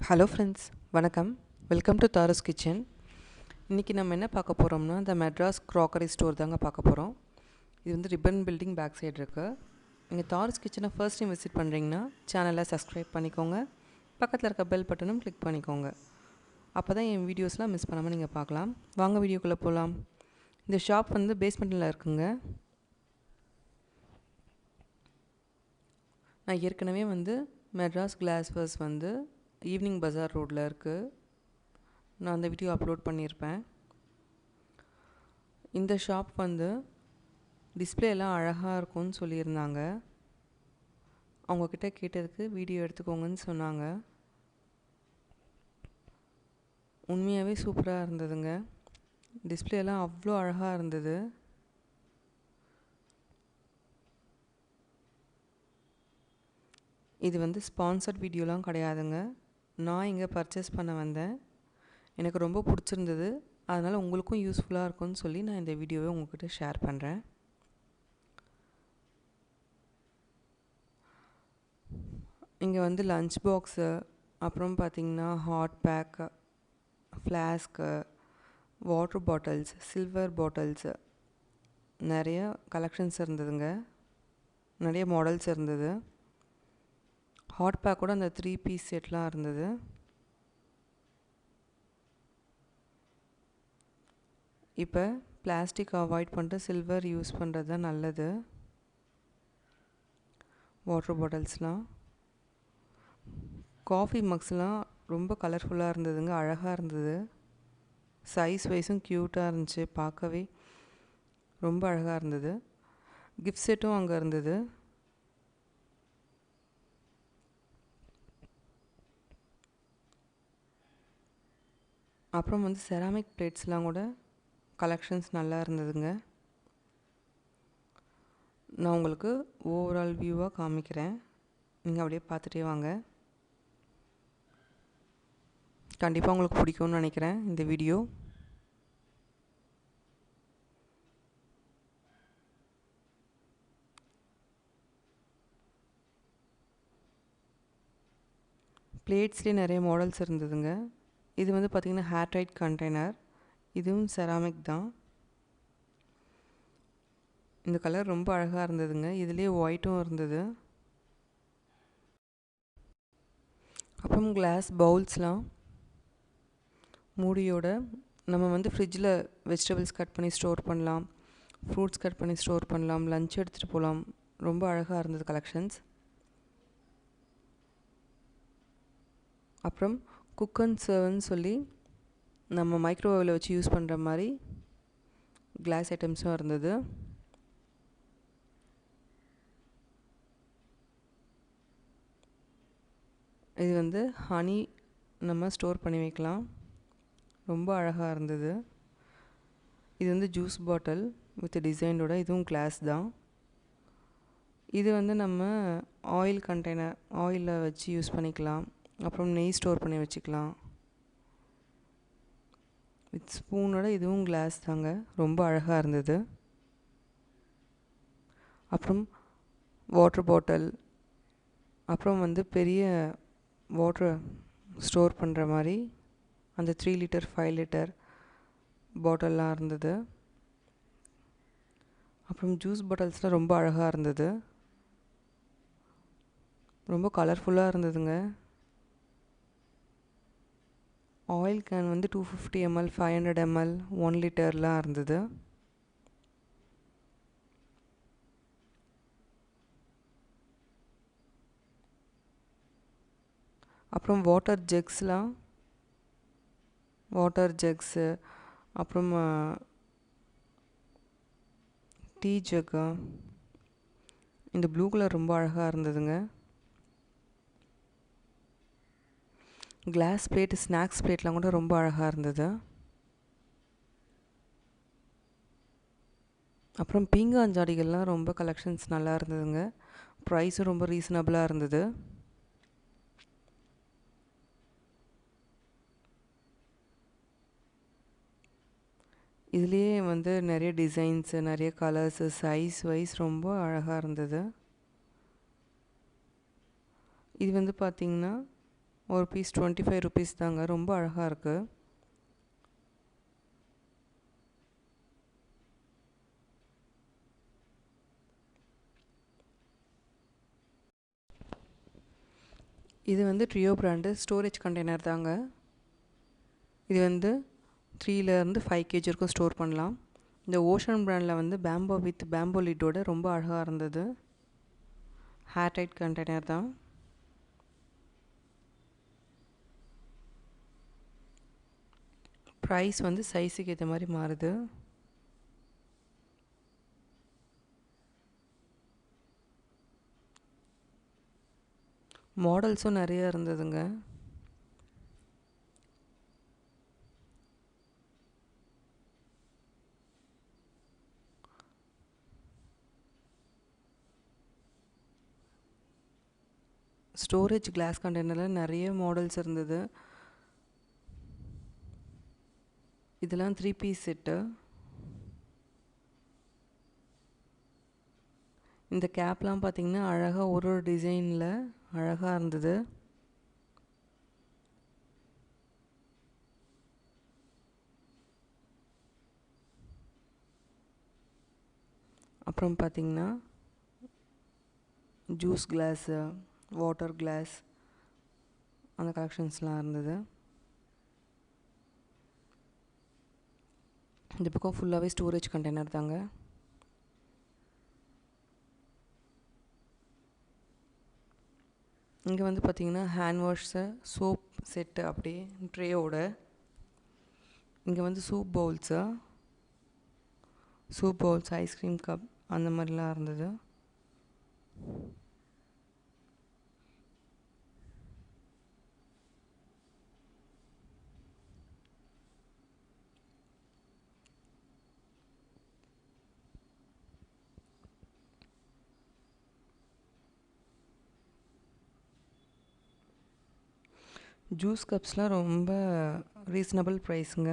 Hello friends, வணக்கம். Welcome to Thara's kitchen. இன்றைக்கி நம்ம என்ன பார்க்க போகிறோம்னா, இந்த மெட்ராஸ் க்ராக்கரி ஸ்டோர் தாங்க பார்க்க போகிறோம். இது வந்து ரிப்பன் பில்டிங் பேக் சைடு இருக்குது. நீங்கள் தாரஸ் கிச்சனை ஃபர்ஸ்ட் டைம் விசிட் பண்ணுறீங்கன்னா சேனலை சப்ஸ்கிரைப் பண்ணிக்கோங்க. பக்கத்தில் இருக்க பெல் பட்டனும் கிளிக் பண்ணிக்கோங்க. அப்போ தான் என் வீடியோஸ்லாம் மிஸ் பண்ணாமல் நீங்கள் பார்க்கலாம். வாங்க வீடியோக்குள்ளே போகலாம். இந்த ஷாப் வந்து பேஸ்மெண்ட்டில் இருக்குங்க. நான் ஏற்கனவே வந்து மெட்ராஸ் கிளாஸ்வர்ஸ் வந்து ஈவினிங் பஜார் ரோட்டில் இருக்குது. நான் அந்த வீடியோ அப்லோட் பண்ணியிருப்பேன். இந்த ஷாப் வந்து டிஸ்பிளேலாம் அழகாக இருக்கும்னு சொல்லியிருந்தாங்க. அவங்கக்கிட்ட கேட்டதுக்கு வீடியோ எடுத்துக்கோங்கன்னு சொன்னாங்க. உண்மையாகவே சூப்பராக இருந்ததுங்க. டிஸ்பிளேலாம் அவ்வளோ அழகாக இருந்தது. இது வந்து ஸ்பான்சர்ட் வீடியோலாம் கிடையாதுங்க. நான் இங்கே பர்ச்சேஸ் பண்ண வந்தேன். எனக்கு ரொம்ப பிடிச்சிருந்தது. அதனால் உங்களுக்கும் யூஸ்ஃபுல்லாக இருக்கும்னு சொல்லி நான் இந்த வீடியோவை உங்கள்கிட்ட ஷேர் பண்ணுறேன். இங்கே வந்து லஞ்ச் பாக்ஸு, அப்புறம் பார்த்திங்கன்னா hot pack, flask, water bottles, silver bottles, நிறைய கலெக்ஷன்ஸ் இருந்ததுங்க. நிறைய மாடல்ஸ் இருந்தது. ஹாட் பேக் கூட அந்த 3 பீஸ் செட்லாம் இருந்தது. இப்போ பிளாஸ்டிக் அவாய்ட் பண்ணிட்டு சில்வர் யூஸ் பண்ணுறது தான் நல்லது. வாட்டர் பாட்டில்ஸ்லாம், காஃபி மக்ஸ்லாம் ரொம்ப கலர்ஃபுல்லாக இருந்ததுங்க. அழகாக இருந்தது. சைஸ் வைஸும் க்யூட்டாக இருந்துச்சு. பார்க்கவே ரொம்ப அழகாக இருந்தது. கிஃப்ட் செட்டும் அங்கே இருந்தது. அப்புறம் வந்து செராமிக் பிளேட்ஸ்லாம் கூட கலெக்ஷன்ஸ் நல்லா இருந்ததுங்க. நான் உங்களுக்கு ஓவரால் வியூவாக காமிக்கிறேன். நீங்கள் அப்படியே பார்த்துட்டே வாங்க. கண்டிப்பாக உங்களுக்கு பிடிக்கும்னு நினைக்கிறேன் இந்த வீடியோ. பிளேட்ஸ்லேயே நிறைய மாடல்ஸ் இருந்ததுங்க. இது வந்து பார்த்திங்கன்னா ஹேர் டைட் கண்டெய்னர். இதுவும் செராமிக் தான். இந்த கலர் ரொம்ப அழகாக இருந்ததுங்க. இதுலேயே ஒயிட்டும் இருந்தது. அப்புறம் கிளாஸ் பவுல்ஸ்லாம் மூடியோட நம்ம வந்து ஃப்ரிட்ஜில் வெஜிடபிள்ஸ் கட் பண்ணி ஸ்டோர் பண்ணலாம், ஃப்ரூட்ஸ் கட் பண்ணி ஸ்டோர் பண்ணலாம், லஞ்ச் எடுத்துகிட்டு போகலாம். ரொம்ப அழகாக இருந்தது கலெக்ஷன்ஸ். அப்புறம் குக் அண்ட் சர்வ்னு சொல்லி நம்ம மைக்ரோவேவில் வச்சு யூஸ் பண்ணுற மாதிரி கிளாஸ் ஐட்டம்ஸும் இருந்தது. இது வந்து ஹனி நம்ம ஸ்டோர் பண்ணி வைக்கலாம். ரொம்ப அழகாக இருந்தது. இது வந்து ஜூஸ் பாட்டில் வித் டிசைனோட, இதுவும் கிளாஸ் தான். இது வந்து நம்ம ஆயில் கண்டெய்னர், ஆயிலில் வச்சு யூஸ் பண்ணிக்கலாம். அப்புறம் நெய் ஸ்டோர் பண்ணி வச்சுக்கலாம். வித் ஸ்பூனோட, இதுவும் கிளாஸ் தாங்க. ரொம்ப அழகாக இருந்தது. அப்புறம் வாட்டர் பாட்டில், அப்புறம் வந்து பெரிய வாட்டர் ஸ்டோர் பண்ணுற மாதிரி அந்த 3 லிட்டர் 5 லிட்டர் பாட்டில்லாம் இருந்தது. அப்புறம் ஜூஸ் பாட்டில்ஸ்லாம் ரொம்ப அழகாக இருந்தது. ரொம்ப கலர்ஃபுல்லாக இருந்ததுங்க. ஆயில் கேன் வந்து 250 ml, 500 ml, 1 லிட்டர்லாம் இருந்தது. அப்புறம் வாட்டர் ஜக்ஸு, அப்புறம் டீ ஜக்கு. இந்த ப்ளூ கலர் ரொம்ப அழகாக இருந்ததுங்க. கிளாஸ் பிளேட், ஸ்நாக்ஸ் பிளேட்லாம் கூட ரொம்ப அழகாக இருந்தது. அப்புறம் பீங்காஞ்சாடிகள்லாம் ரொம்ப கலெக்ஷன்ஸ் நல்லா இருந்ததுங்க. ப்ரைஸும் ரொம்ப ரீசனபிளாக இருந்தது. இதுலேயே வந்து நிறைய டிசைன்ஸு, நிறைய கலர்ஸு, சைஸ் வைஸ் ரொம்ப அழகாக இருந்தது. இது வந்து பார்த்திங்கன்னா ஒரு பீஸ் 25 ருபீஸ் தாங்க. ரொம்ப அழகாக இருக்குது. இது வந்து ட்ரியோ பிராண்டு ஸ்டோரேஜ் கண்டெய்னர் தாங்க. இது வந்து 3லேருந்து 5 kg வரைக்கும் ஸ்டோர் பண்ணலாம். இந்த ஓஷன் பிராண்டில் வந்து பேம்போ வித் பேம்போ லிட்டோட ரொம்ப அழகாக இருந்தது. ஹேர் டைட் கண்டெய்னர் தான். ப்ரைஸ் வந்து சைஸுக்கு ஏற்ற மாதிரி மாறுது. மாடல்ஸும் நிறையா இருந்ததுங்க. ஸ்டோரேஜ் கிளாஸ் கண்டெய்னரில் நிறைய மாடல்ஸ் இருந்தது. இதெல்லாம் 3 பீஸ் செட்டு. இந்த கேப்லாம் பார்த்திங்கன்னா அழகாக ஒரு டிசைனில் அழகாக இருந்தது. அப்புறம் பார்த்திங்கன்னா ஜூஸ் கிளாஸு, வாட்டர் கிளாஸ், அந்த கலெக்ஷன்ஸ்லாம் இருந்தது. இந்த பக்கம் ஃபுல்லாகவே ஸ்டோரேஜ் கண்டெய்னர் தாங்க. இங்கே வந்து பார்த்திங்கன்னா ஹேண்ட் வாஷு, சோப் செட்டு அப்படியே ட்ரேயோட. இங்கே வந்து சூப் பவுல்ஸ், ஐஸ்கிரீம் கப் அந்த மாதிரிலாம் இருந்தது. ஜூஸ் கப்ஸ்லாம் ரொம்ப ரீசனபிள் ப்ரைஸுங்க.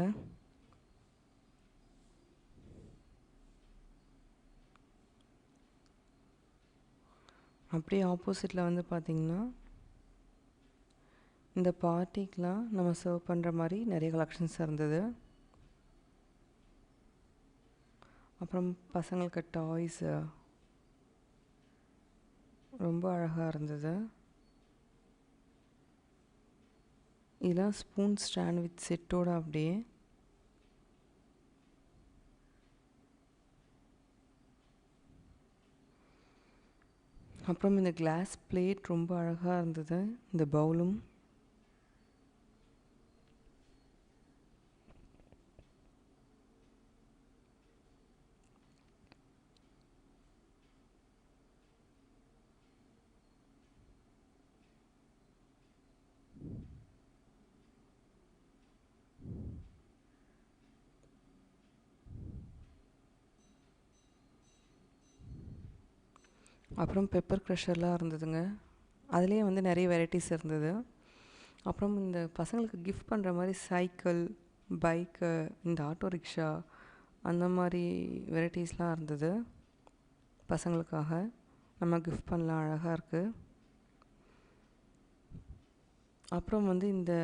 அப்படியே ஆப்போசிட்டில் வந்து பார்த்திங்கன்னா இந்த பார்ட்டிக்கெலாம் நம்ம சர்வ் பண்ணுற மாதிரி நிறைய கலெக்ஷன்ஸ் இருந்தது. அப்புறம் பசங்களுக்கு டாய்ஸு ரொம்ப அழகாக இருந்தது. இதெல்லாம் ஸ்பூன் ஸ்டாண்ட் வித் செட்டோட அப்படியே. அப்புறம் இந்த கிளாஸ் பிளேட் ரொம்ப அழகாக இருந்தது. இந்த பவுலும் அப்புறம் பெப்பர் க்ரஷர்லாம் இருந்ததுங்க. அதுலேயே வந்து நிறைய வெரைட்டிஸ் இருந்தது. அப்புறம் இந்த பசங்களுக்கு கிஃப்ட் பண்ணுற மாதிரி சைக்கிள், பைக்கு, இந்த ஆட்டோ ரிக்ஷா அந்த மாதிரி வெரைட்டிஸ்லாம் இருந்தது. பசங்களுக்காக நம்ம கிஃப்ட் பண்ணலாம், அழகாக இருக்குது. அப்புறம் வந்து இந்த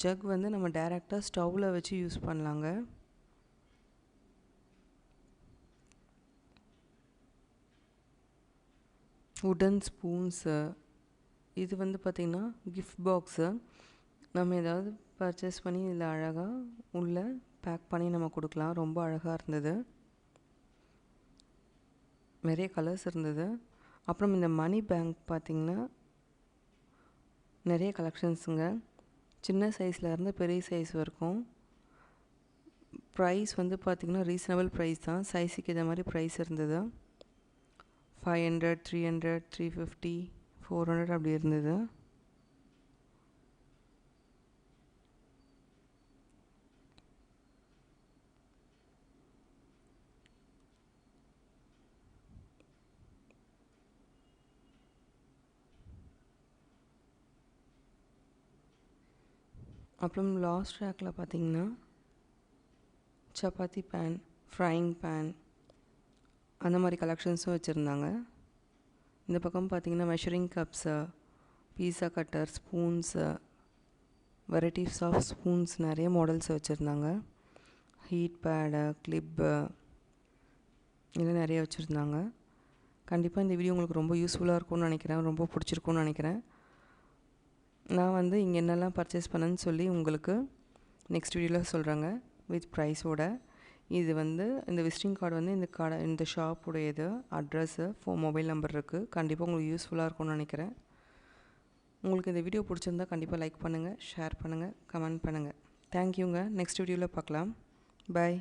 ஜக் வந்து நம்ம டைரெக்டாக ஸ்டவ்வில் வச்சு யூஸ் பண்ணலாங்க. உடன் ஸ்பூன்ஸு, இது வந்து பார்த்திங்கன்னா கிஃப்ட் பாக்ஸு. நம்ம ஏதாவது பர்ச்சேஸ் பண்ணி இதில் அழகாக உள்ளே பேக் பண்ணி நம்ம கொடுக்கலாம். ரொம்ப அழகாக இருந்தது. நிறைய கலர்ஸ் இருந்தது. அப்புறம் இந்த மணி பேங்க் பார்த்திங்கன்னா நிறைய கலெக்ஷன்ஸுங்க. சின்ன சைஸில் இருந்து பெரிய சைஸ் வரைக்கும். ப்ரைஸ் வந்து பார்த்திங்கன்னா ரீசனபிள் ப்ரைஸ் தான். சைஸுக்கு இதை மாதிரி ப்ரைஸ் இருந்தது. 500, 300, 350, 400 அப்படி இருந்தது. அப்புறம் லாஸ்ட் ரேக்கில் பார்த்திங்கன்னா சப்பாத்தி பேன், ஃப்ரைங் பேன் அந்த மாதிரி கலெக்ஷன்ஸும் வச்சுருந்தாங்க. இந்த பக்கம் பார்த்திங்கன்னா measuring cups, pizza cutter, spoons, varieties of spoons நிறைய மாடல்ஸ் வச்சுருந்தாங்க. ஹீட் பேடு, கிளிப்பு இதெல்லாம் நிறைய வச்சுருந்தாங்க. கண்டிப்பாக இந்த வீடியோ உங்களுக்கு ரொம்ப யூஸ்ஃபுல்லாக இருக்கும்னு நினைக்கிறேன், ரொம்ப பிடிச்சிருக்கும்னு நினைக்கிறேன். நான் வந்து இங்கே என்னெல்லாம் பர்ச்சேஸ் பண்ணேன்னு சொல்லி உங்களுக்கு நெக்ஸ்ட் வீடியோவில் சொல்கிறேங்க வித் ப்ரைஸோட. இது வந்து இந்த விசிட்டிங் கார்டு வந்து இந்த ஷாப்புடையது, அட்ரஸ்ஸு, மொபைல் நம்பர் இருக்குது. கண்டிப்பாக உங்களுக்கு யூஸ்ஃபுல்லாக இருக்கும்னு நினைக்கிறேன். உங்களுக்கு இந்த வீடியோ பிடிச்சிருந்தா கண்டிப்பாக லைக் பண்ணுங்கள், ஷேர் பண்ணுங்கள், கமெண்ட் பண்ணுங்கள். தேங்க்யூங்க. நெக்ஸ்ட் வீடியோவில் பார்க்கலாம். பாய்.